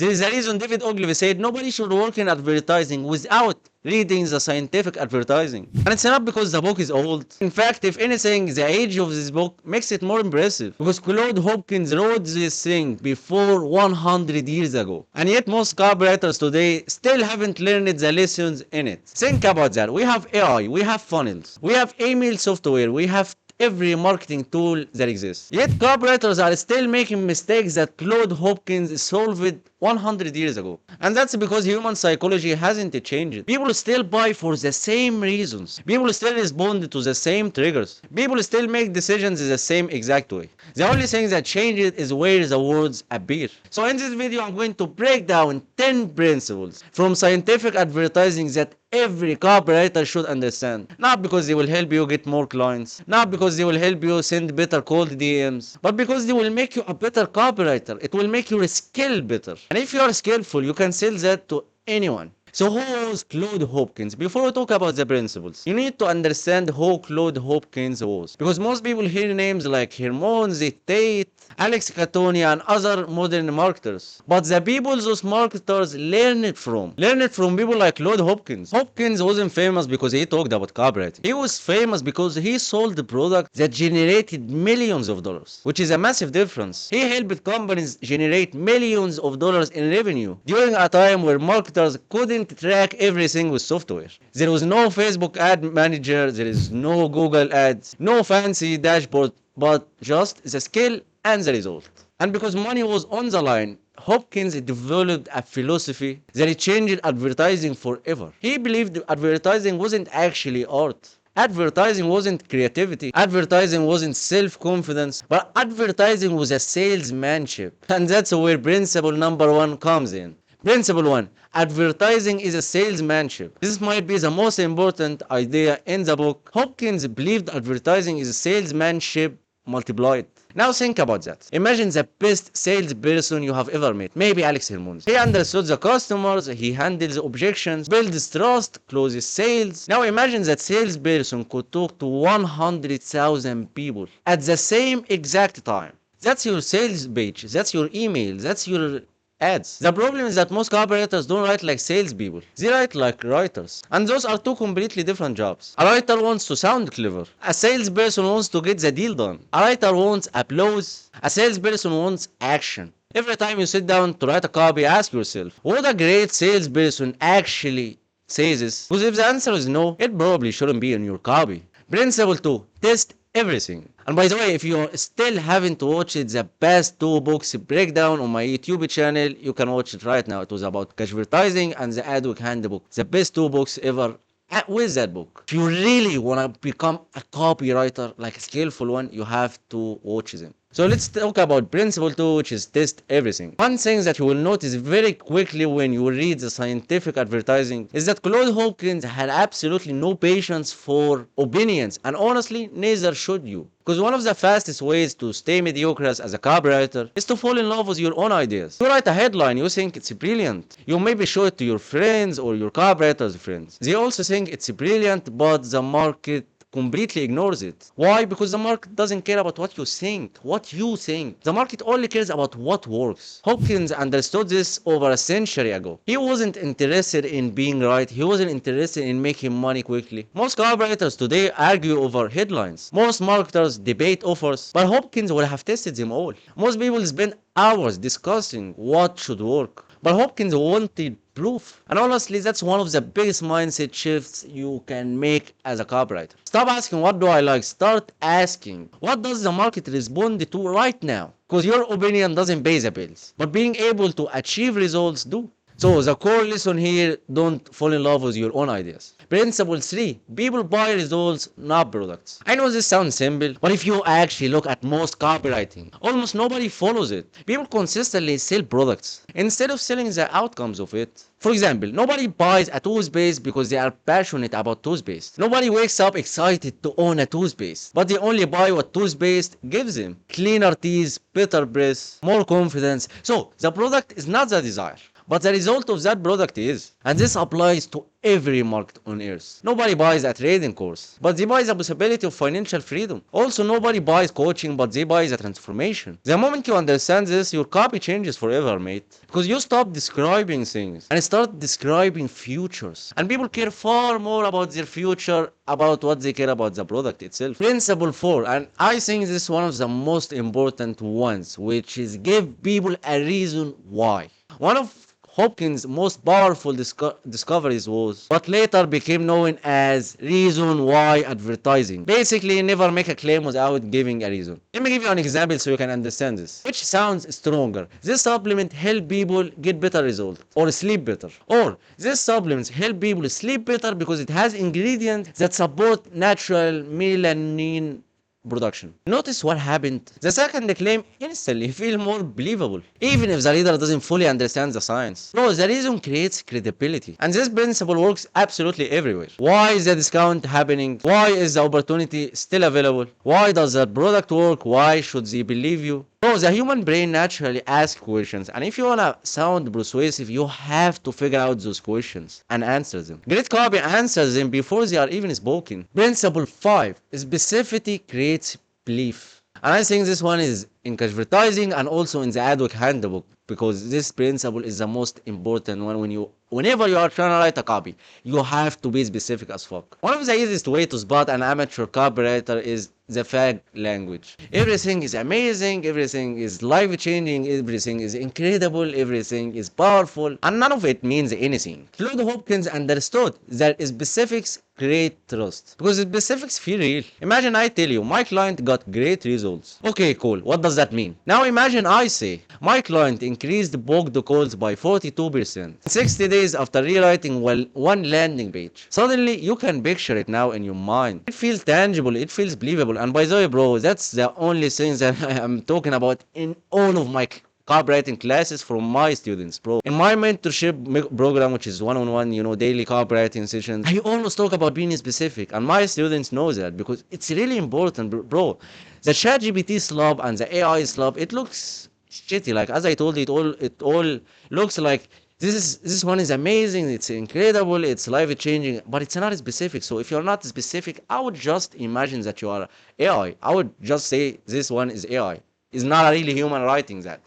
There is a reason David Ogilvy said nobody should work in advertising without reading the scientific advertising. And it's not because the book is old. In fact, if anything, the age of this book makes it more impressive. Because Claude Hopkins wrote this thing before 100 years ago. And yet most copywriters today still haven't learned the lessons in it. Think about that. We have AI, we have funnels, we have email software, we have every marketing tool that exists. Yet copywriters are still making mistakes that Claude Hopkins solved 100 years ago. And that's because human psychology hasn't changed. People still buy for the same reasons. People still respond to the same triggers. People still make decisions the same exact way. The only thing that changes is where the words appear. So in this video, I'm going to break down 10 principles from scientific advertising that every copywriter should understand. Not because they will help you get more clients, not because they will help you send better cold DMs, but because they will make you a better copywriter. It will make your skill better. And if you are skillful, you can sell that to anyone. So who was Claude Hopkins? Before we talk about the principles, you need to understand who Claude Hopkins was. Because most people hear names like Hermon Tate, Alex Catoni, and other modern marketers. But the people those marketers learned from people like Claude Hopkins. Hopkins wasn't famous because he talked about copywriting. He was famous because he sold the product that generated millions of dollars, which is a massive difference. He helped companies generate millions of dollars in revenue during a time where marketers couldn't track everything with software. There was no Facebook ad manager, there is no Google ads, no fancy dashboard, but just the skill and the result. And because money was on the line, Hopkins developed a philosophy that changed advertising forever. He believed advertising wasn't actually art. Advertising wasn't creativity. Advertising wasn't self-confidence. But advertising was a salesmanship. And that's where principle number 1 comes in. Principle 1. Advertising is a salesmanship. This might be the most important idea in the book. Hopkins believed advertising is a salesmanship multiplied. Now think about that. Imagine the best salesperson you have ever met. Maybe Alex Hermons. He understood the customers, he handles objections, builds trust, closes sales. Now imagine that salesperson could talk to 100,000 people at the same exact time. That's your sales page, that's your email, that's your ads. The problem is that most copywriters don't write like salespeople. They write like writers. And those are two completely different jobs. A writer wants to sound clever. A salesperson wants to get the deal done. A writer wants applause. A salesperson wants action. Every time you sit down to write a copy, ask yourself, would a great salesperson actually say this? Because if the answer is no, it probably shouldn't be in your copy. Principle 2. Test everything. And by the way, if you still haven't watched the past 2 books breakdown on my YouTube channel, you can watch it right now. It was about advertising and the AdWeek handbook. The best 2 books ever with that book. If you really want to become a copywriter, like a skillful one, you have to watch them. So let's talk about principle 2, which is test everything. One thing that you will notice very quickly when you read the scientific advertising is that Claude Hopkins had absolutely no patience for opinions, and honestly, neither should you. Because one of the fastest ways to stay mediocre as a copywriter is to fall in love with your own ideas. You write a headline, you think it's brilliant. You maybe show it to your friends or your copywriters' friends. They also think it's brilliant, but the market completely ignores it. Why? Because the market doesn't care about what you think. The market only cares about what works. Hopkins understood this over a century ago. He wasn't interested in being right. He wasn't interested in making money quickly. Most copywriters today argue over headlines. Most marketers debate offers. But Hopkins would have tested them all. Most people spend hours discussing what should work. But Hopkins wanted proof. And honestly, that's one of the biggest mindset shifts you can make as a copywriter. Stop asking, what do I like? Start asking, what does the market respond to right now? Because your opinion doesn't pay the bills. But being able to achieve results do. So the core lesson here, don't fall in love with your own ideas. Principle 3, people buy results, not products. I know this sounds simple, but if you actually look at most copywriting, almost nobody follows it. People consistently sell products instead of selling the outcomes of it. For example, nobody buys a toothpaste because they are passionate about toothpaste. Nobody wakes up excited to own a toothpaste, but they only buy what toothpaste gives them. Cleaner teeth, better breath, more confidence. So, the product is not the desire. but the result of that product is. And this applies to every market on earth. Nobody buys a trading course, but they buy the possibility of financial freedom. Also, nobody buys coaching, but they buy the transformation. The moment you understand this, your copy changes forever, mate. Because you stop describing things and start describing futures. And people care far more about their future about what they care about the product itself. Principle 4, and I think this is one of the most important ones, which is give people a reason why. One of Hopkins' most powerful discoveries was what later became known as reason why advertising. Basically, never make a claim without giving a reason. Let me give you an example so you can understand this. Which sounds stronger? This supplement help people get better results or sleep better. Or this supplements help people sleep better because it has ingredients that support natural melanin production. Notice what happened. The second claim instantly feel more believable, even if the reader doesn't fully understand the science. No, the reason creates credibility. And this principle works absolutely everywhere. Why is the discount happening? Why is the opportunity still available? Why does the product work? Why should they believe you? No, the human brain naturally asks questions, and if you wanna sound persuasive, you have to figure out those questions and answer them. Great copy answers them before they are even spoken. Principle 5, specificity creates belief. And I think this one is in advertising and also in the AdWork handbook, because this principle is the most important one whenever you are trying to write a copy. You have to be specific as fuck. One of the easiest way to spot an amateur copywriter is the fag language. Everything is amazing, everything is life-changing, everything is incredible, everything is powerful, and none of it means anything. Claude Hopkins understood that specifics create trust, because specifics feel real. Imagine I tell you, my client got great results. Okay, cool. What does that mean? Now imagine I say, my client increased booked calls by 42% 60 days after rewriting one landing page. Suddenly, you can picture it now in your mind. It feels tangible, it feels believable. And by the way, bro, that's the only thing that I'm talking about in all of my copywriting classes from my students, bro. In my mentorship program, which is one-on-one, daily copywriting sessions, I always talk about being specific, and my students know that because it's really important, bro. The ChatGPT slop and the AI slop, it looks shitty. Like as I told you, it all looks like this one is amazing, it's incredible, it's life-changing, but it's not specific. So if you're not specific, I would just imagine that you are AI. I would just say this one is AI. It's not a really human writing that.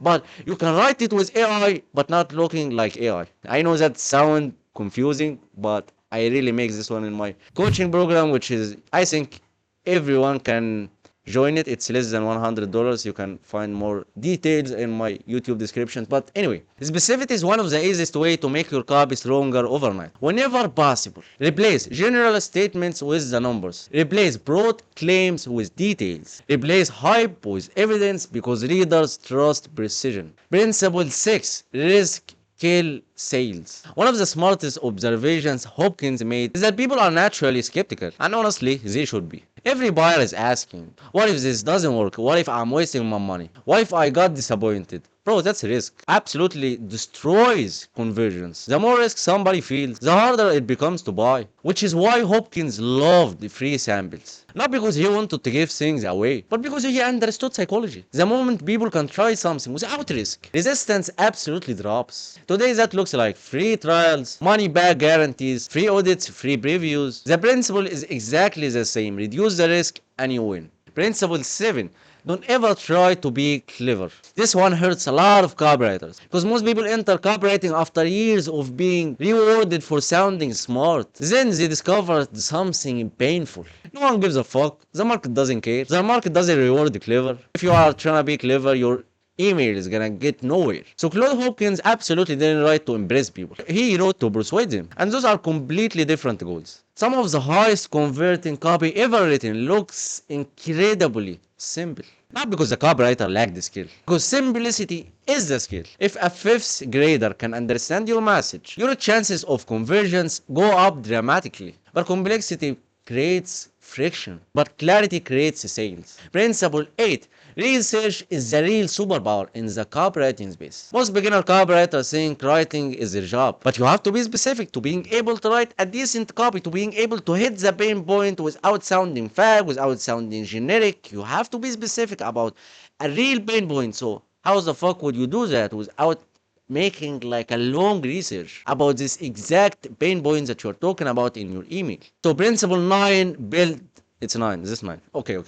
But you can write it with AI, but not looking like AI. I know that sounds confusing, but I really make this one in my coaching program, which is, I think everyone can join it. It's less than $100. You can find more details in my YouTube description. But anyway, specificity is one of the easiest way to make your copy stronger overnight. Whenever possible, replace general statements with the numbers. Replace broad claims with details. Replace hype with evidence, because readers trust precision. Principle 6, risk kill sales. One of the smartest observations Hopkins made is that people are naturally skeptical, and honestly, they should be. Every buyer is asking, what if this doesn't work? What if I'm wasting my money? What if I got disappointed? Bro, that's risk. Absolutely destroys conversions. The more risk somebody feels, the harder it becomes to buy. Which is why Hopkins loved the free samples. Not because he wanted to give things away, but because he understood psychology. The moment people can try something without risk, resistance absolutely drops. Today that looks like free trials, money back guarantees, free audits, free previews. The principle is exactly the same. Reduce the risk and you win. Principle 7. Don't ever try to be clever. This one hurts a lot of copywriters, because most people enter copywriting after years of being rewarded for sounding smart. Then they discovered something painful. No one gives a fuck. The market doesn't care. The market doesn't reward the clever. If you are trying to be clever, your email is gonna get nowhere. So Claude Hopkins absolutely didn't write to impress people. He wrote to persuade them. And those are completely different goals. Some of the highest converting copy ever written looks incredibly simple. Not because the copywriter lacked the skill, because simplicity is the skill. If a 5th grader can understand your message, your chances of conversions go up dramatically. But complexity creates friction, but clarity creates sales. Principle 8. Research is the real superpower in the copywriting space. Most beginner copywriters think writing is their job, but you have to be specific to being able to write a decent copy, to being able to hit the pain point without sounding fag, without sounding generic. You have to be specific about a real pain point. So how the fuck would you do that without making like a long research about this exact pain points that you're talking about in your email. So principle 9, build, it's 9, this 9. Okay.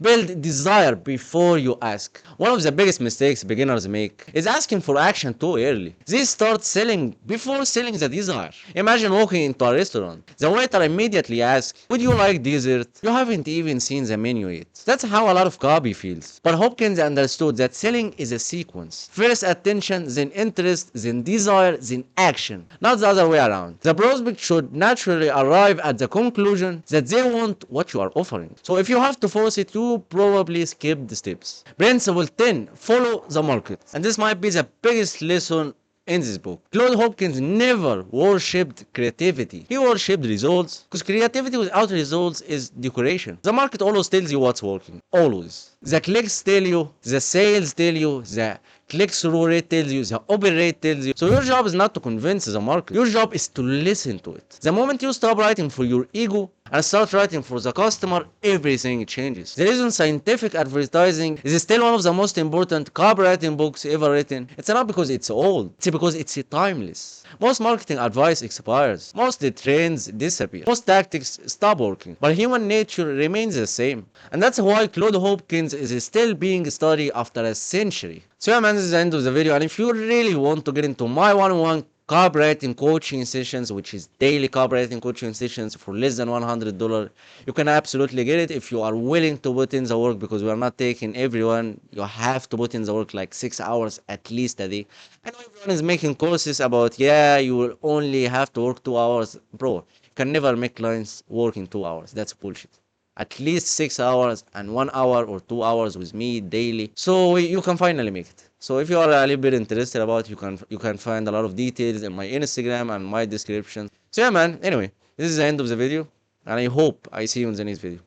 Build desire before you ask. One of the biggest mistakes beginners make is asking for action too early. They start selling before selling the desire. Imagine walking into a restaurant. The waiter immediately asks, would you like dessert? You haven't even seen the menu yet. That's how a lot of copy feels. But Hopkins understood that selling is a sequence. First attention, then interest, then desire, then action. Not the other way around. The prospect should naturally arrive at the conclusion that they want what you are offering. So if you have to force it, you probably skip the steps. Principle 10, follow the market. And this might be the biggest lesson in this book. Claude Hopkins never worshipped creativity. He worshipped results. Because creativity without results is decoration. The market always tells you what's working. Always. The clicks tell you, the sales tell you, the click-through rate tells you, the open rate tells you. So your job is not to convince the market. Your job is to listen to it. The moment you stop writing for your ego and start writing for the customer, everything changes. The reason scientific advertising is still one of the most important copywriting books ever written, it's not because it's old, it's because it's timeless. Most marketing advice expires. Most trends disappear. Most tactics stop working. But human nature remains the same. And that's why Claude Hopkins is still being studied after a century. So yeah man, this is the end of the video. And if you really want to get into my one-on-one copywriting coaching sessions, which is daily copywriting coaching sessions for less than $100, you can absolutely get it if you are willing to put in the work, because we are not taking everyone. You have to put in the work like 6 hours at least a day. I know everyone is making courses about, yeah, you will only have to work 2 hours. Bro, you can never make clients work in 2 hours. That's bullshit. At least 6 hours and 1 hour or 2 hours with me daily, so you can finally make it. So if you are a little bit interested about it, you can find a lot of details in my Instagram and my description. So yeah man, anyway, this is the end of the video, and I hope I see you in the next video.